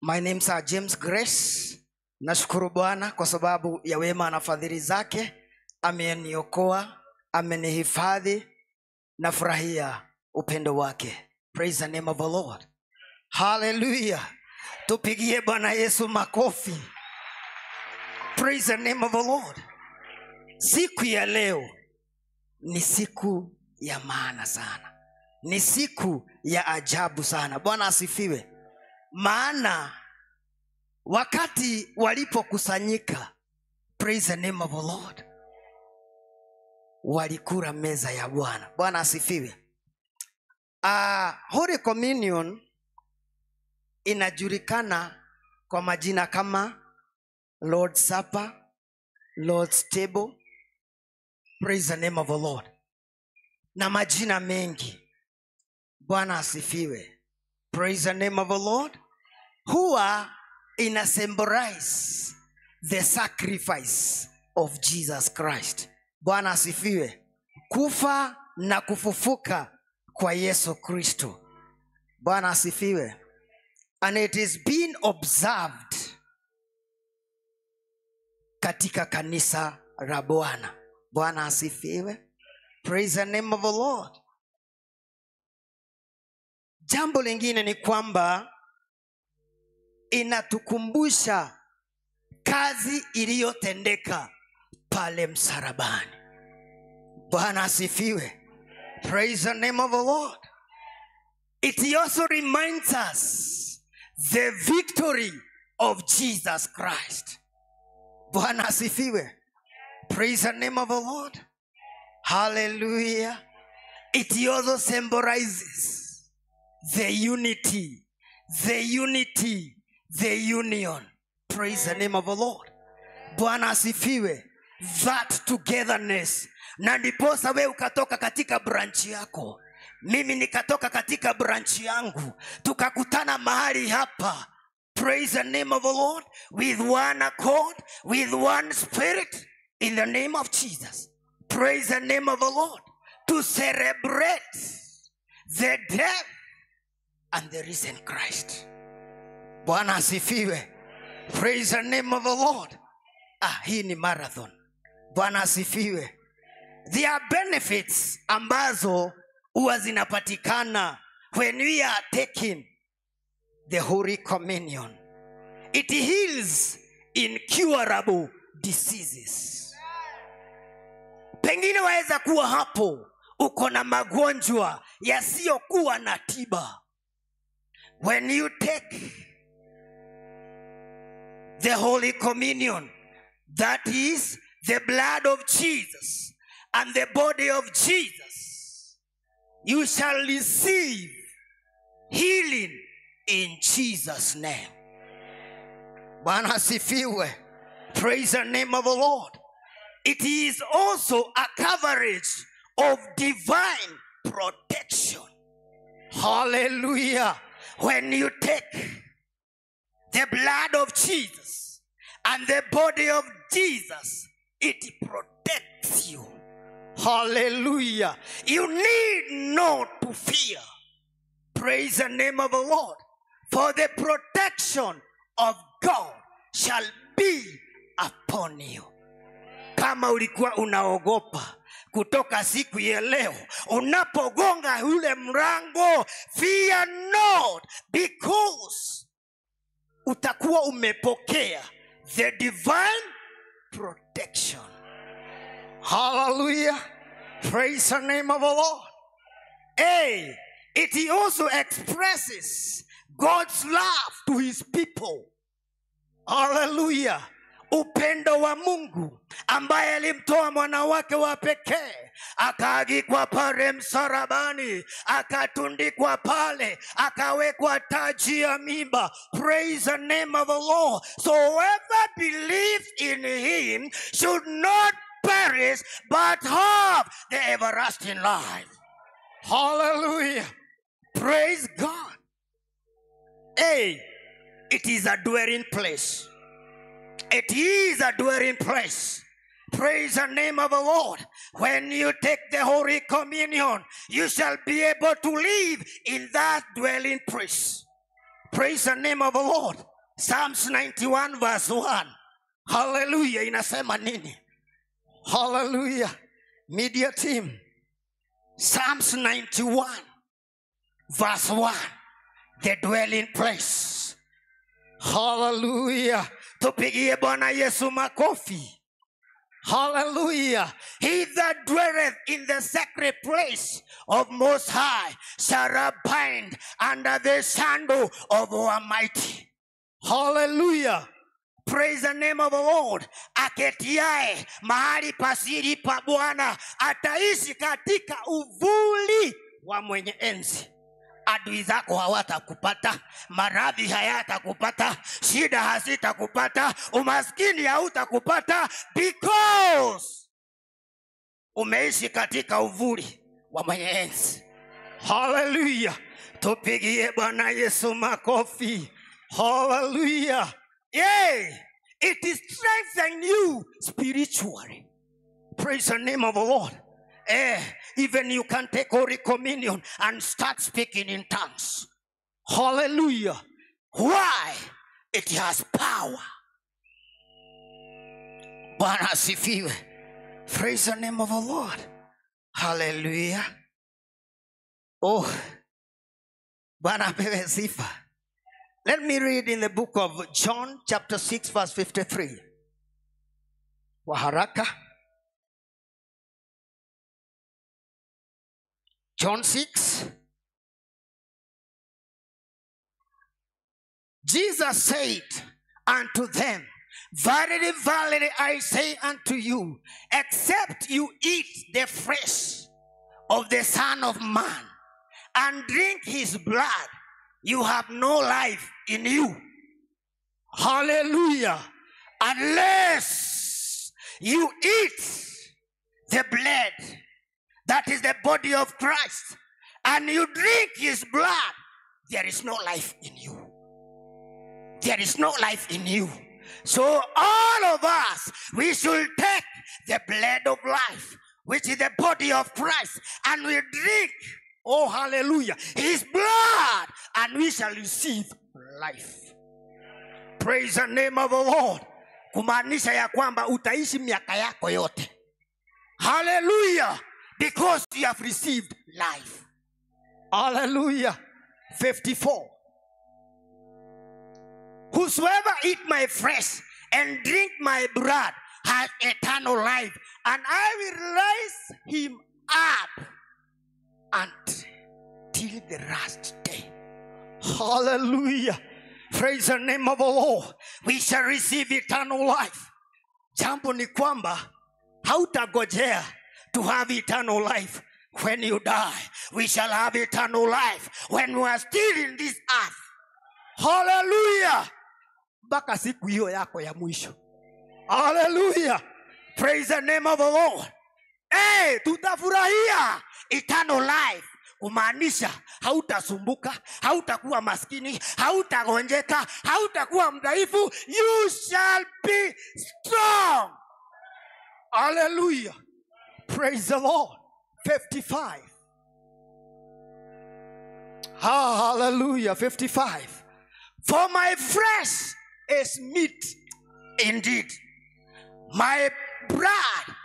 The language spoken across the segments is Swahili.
My name's James Grace. Nashukuru Bwana kwa sababu ya wema na fadhili zake. Ameniokoa, amenihifadhi, nafurahia upendo wake. Praise the name of the Lord. Hallelujah. Tupigie Bwana Yesu makofi. Praise the name of the Lord. Siku ya leo ni siku ya maana sana. Ni siku ya ajabu sana. Bwana asifiwe. Maana wakati walipokusanyika, praise the name of the Lord, walikula meza ya Bwana. Bwana asifiwe. Holy Communion inajulikana kwa majina kama Lord's Supper, Lord's Table, praise the name of the Lord, na majina mengi. Bwana asifiwe. Praise the name of the Lord. Huwa ina symbolize the sacrifice of Jesus Christ. Bwana asifiwe. Kufa na kufufuka kwa Yesu Kristo. Bwana asifiwe. And it is being observed katika kanisa la Bwana. Bwana asifiwe. Praise the name of the Lord. Jambo lingine ni kwamba inatukumbusha kazi iliyotendeka pale msalabani. Bwana asifiwe. Praise the name of the Lord. It also reminds us the victory of Jesus Christ. Bwana asifiwe. Praise the name of the Lord. Hallelujah. It also symbolizes the unity, the union. Praise the name of the Lord. Bwana asifiwe. That togetherness. Na ndiposa wewe ukatoka katika branch yako, mimi nikatoka katika branch yangu, tukakutana mahali hapa. Praise the name of the Lord, with one accord, with one spirit, in the name of Jesus. Praise the name of the Lord, to celebrate the death and the risen Christ. Bwana asifiwe. Praise the name of the Lord. Hii ni marathon. Bwana asifiwe. There are benefits ambazo huwa zinapatikana when we are taking the Holy Communion. It heals incurable diseases. Pengine waweza kuwa hapo uko na magonjwa yasiyokuwa na tiba. When you take the Holy Communion, that is the blood of Jesus and the body of Jesus, you shall receive healing in Jesus' name. Bwana asifiwe. Praise the name of the Lord. It is also a coverage of divine protection. Hallelujah. When you take the blood of Jesus and the body of Jesus, it protects you. Hallelujah. You need not to fear. Praise the name of the Lord. For the protection of God shall be upon you. Kama ulikuwa unaogopa, kutoka siku ya leo unapogonga ule mlango, fear not, because utakuwa umepokea the divine protection. Hallelujah. Praise the name of the Lord. It also expresses God's love to his people. Hallelujah. Upendo wa Mungu ambaye alimtoa mwana wake wa pekee, akaagikwa pale msalabani, akatundikwa pale, akawekwa taji ya miiba. Praise the name of the Lord. So whoever believes in him should not perish but have the everlasting life. Hallelujah. Praise God. It is a dwelling place. It is a dwelling place. Praise the name of the Lord. When you take the Holy Communion, you shall be able to live in that dwelling place. Praise the name of the Lord. Psalms 91 verse 1. Hallelujah, inasema nini? Hallelujah. Media team. Psalms 91 verse 1. The dwelling place. Hallelujah. Tupigie Bwana Yesu makofi. Hallelujah. He that dwelleth in the sacred place of Most High shall abide under the shadow of Almighty. Hallelujah. Praise the name of the Lord. Aketiae mahali pasiri pa Bwana ataishi katika uvuli wa mwenye enzi. Adui zako hawatakupata, maradhi hayatakupata, shida hazitakupata, umaskini hautakupata, because umeishi katika uvuli wa mwenye enzi. Hallelujah. Tupigie Bwana Yesu makofi. Hallelujah. Yeah. It is strengthening you spiritually. Praise the name of the Lord. Even you can take Holy Communion and start speaking in tongues. Hallelujah. Why? It has power. Bwana asifiwe. Praise the name of the Lord. Hallelujah. Oh, Bwana apewe sifa. Let me read in the book of John chapter 6 verse 53. Waharaka. John 6. Jesus said unto them, verily, verily, I say unto you, except you eat the flesh of the Son of Man and drink his blood, you have no life in you. Hallelujah. Unless you eat the blood, that is the body of Christ, and you drink his blood, there is no life in you. There is no life in you. So all of us, we should take the blood of life, which is the body of Christ, and we drink, oh hallelujah, his blood, and we shall receive life. Praise the name of the Lord. Kumaanisha ya kwamba utaishi miaka yako yote. Hallelujah. Because you have received life. Hallelujah. 54. Whosoever eat my flesh and drink my blood has eternal life, and I will raise him up until the last day. Hallelujah. Praise the name of the Lord. We shall receive eternal life. Jambo ni kwamba hautagojea to have eternal life when you die. We shall have eternal life when we are still in this earth. Hallelujah. Mpaka siku hiyo yako ya mwisho. Hallelujah. Praise the name of the Lord. Tutafurahia eternal life. Kumaanisha hautasumbuka, hautakuwa maskini, hautagonjeka, hautakuwa mdhaifu. You shall be strong. Hallelujah. Praise the Lord. 55. Hallelujah. 55. For my flesh is meat indeed. My blood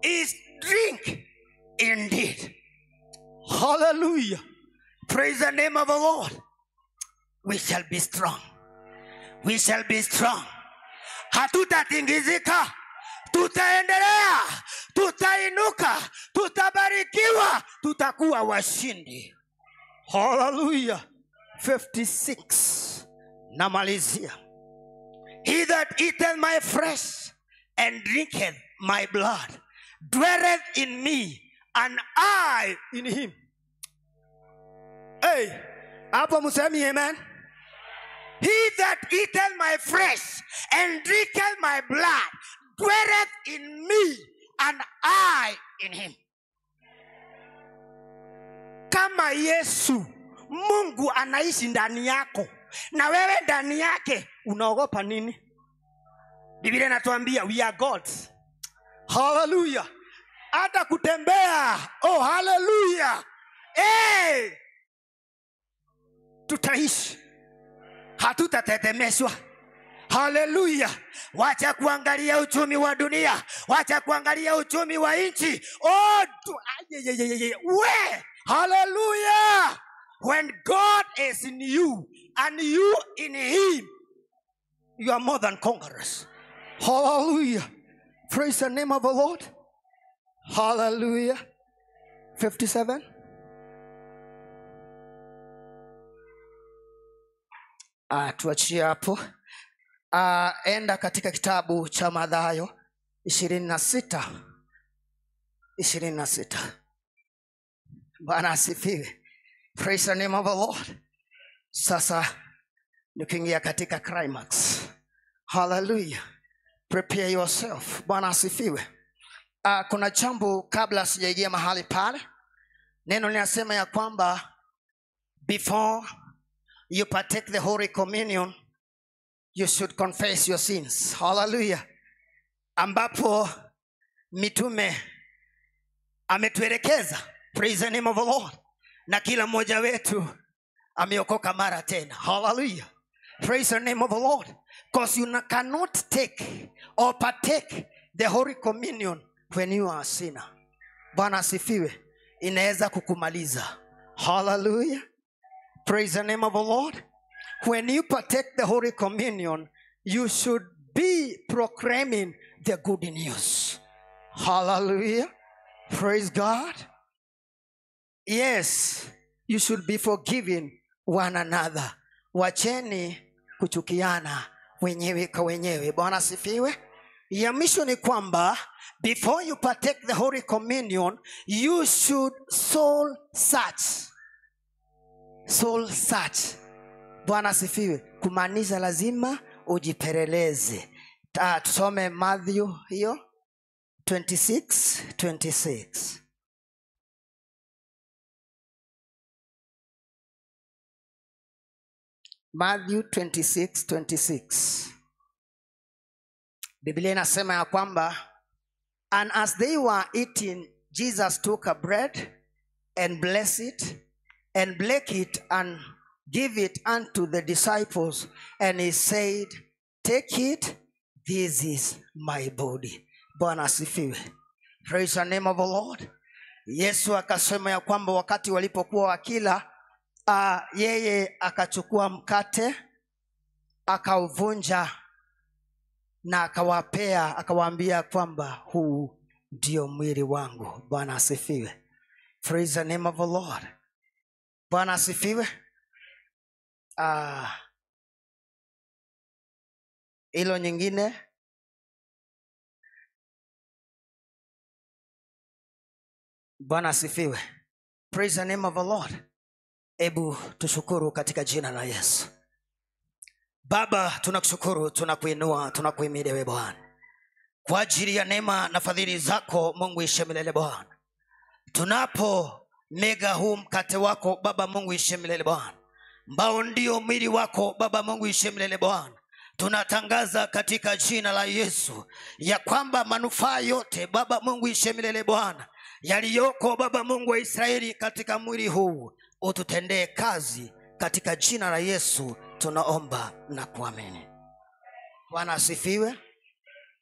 is drink indeed. Hallelujah. Praise the name of the Lord. We shall be strong. We shall be strong. Hatutatingizika. Tutaendelea, tutainuka, tutabarikiwa, tutakuwa washindi. Hallelujah. 56. Namalizia. He that eateth my flesh and drinketh my blood dwelleth in me, and I in him. Hey, hapo musemi amen. He that eateth my flesh and drinketh my blood dwelleth in me, and I in him. Kama Yesu, Mungu anaishi ndani yako, na wewe ndani yake, unaogopa nini? Biblia inatuambia we are gods. Hallelujah. Hata kutembea, oh hallelujah. Tutaishi. hatutatetemeshwa. Hallelujah. Wacha kuangalia uchumi wa dunia, wacha kuangalia uchumi wa nchi. Hallelujah. When God is in you and you in him, you are more than conquerors. Hallelujah. Praise the name of the Lord. Hallelujah. 57. Tuachie hapo. Enda katika kitabu cha Mathayo 26. Bwana asifiwe. Praise the name of the Lord. Sasa nikiingia katika climax. Hallelujah. Prepare yourself. Bwana asifiwe. Kuna jambo kabla sijaingia mahali pale. Neno linasema ya kwamba before you partake the Holy Communion, you should confess your sins. Hallelujah. Ambapo mitume ametuelekeza. Praise the name of the Lord. Na kila mmoja wetu ameokoka mara tena. Hallelujah. Praise the name of the Lord. Because you cannot take or partake the Holy Communion when you are a sinner. Bwana asifiwe. Inaweza kukumaliza. Hallelujah. Praise the name of the Lord. When you partake the Holy Communion, you should be proclaiming the good news. Hallelujah. Praise God. Yes, you should be forgiving one another. Wacheni kuchukiana wenyewe kwa wenyewe. Bwana asifiwe. Ya misho ni kwamba before you partake the Holy Communion, you should soul search. Soul search. Bwana asifiwe. Kumaanisha lazima ujipeleleze. Tusome Matthew hiyo 26:26. Matthew 26:26. Biblia inasema ya kwamba, and as they were eating, Jesus took a bread and blessed it and broke it and gave it unto the disciples, and he said, take it, this is my body. Bwana asifiwe. Praise the name of the Lord. Yesu akasema ya kwamba wakati walipokuwa wakila, yeye akachukua mkate, akauvunja na akawapea, akawaambia kwamba huu ndio mwili wangu. Bwana asifiwe. Praise the name of the Lord. Bwana asifiwe. Hilo nyingine. Bwana asifiwe. Praise the name of the Lord. Ebu tushukuru katika jina la Yesu. Baba, tunakushukuru, tunakuinua, tunakuhimidi wewe Bwana, kwa ajili ya neema na fadhili zako Mungu ishe milele Bwana. Tunapo mega huu mkate wako Baba Mungu ishe milele Bwana, ambao ndio mwili wako Baba Mungu ishe milele Bwana, tunatangaza katika jina la Yesu ya kwamba manufaa yote Baba Mungu ishe milele Bwana yaliyoko Baba Mungu wa Israeli katika mwili huu ututendee kazi katika jina la Yesu tunaomba na kuamini. Bwana asifiwe.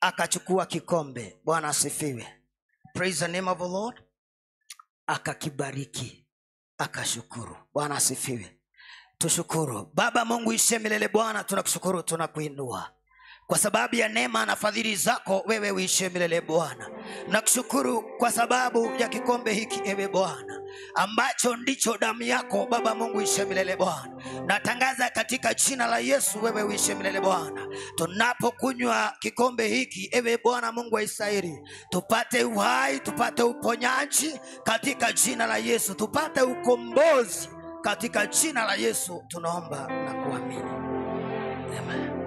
Akachukua kikombe. Bwana asifiwe. Praise the name of the Lord. Akakibariki, akashukuru. Bwana asifiwe. Tushukuru. Baba Mungu ishe milele Bwana, tunakushukuru, tunakuinua kwa sababu ya neema na fadhili zako wewe uishe milele Bwana. Nakushukuru kwa sababu ya kikombe hiki ewe Bwana, ambacho ndicho damu yako Baba Mungu ishe milele Bwana. Natangaza katika jina la Yesu wewe uishe milele Bwana. Tunapokunywa kikombe hiki ewe Bwana Mungu wa Israeli, tupate uhai, tupate uponyaji katika jina la Yesu, tupate ukombozi katika jina la Yesu tunaomba na kuamini. Amen.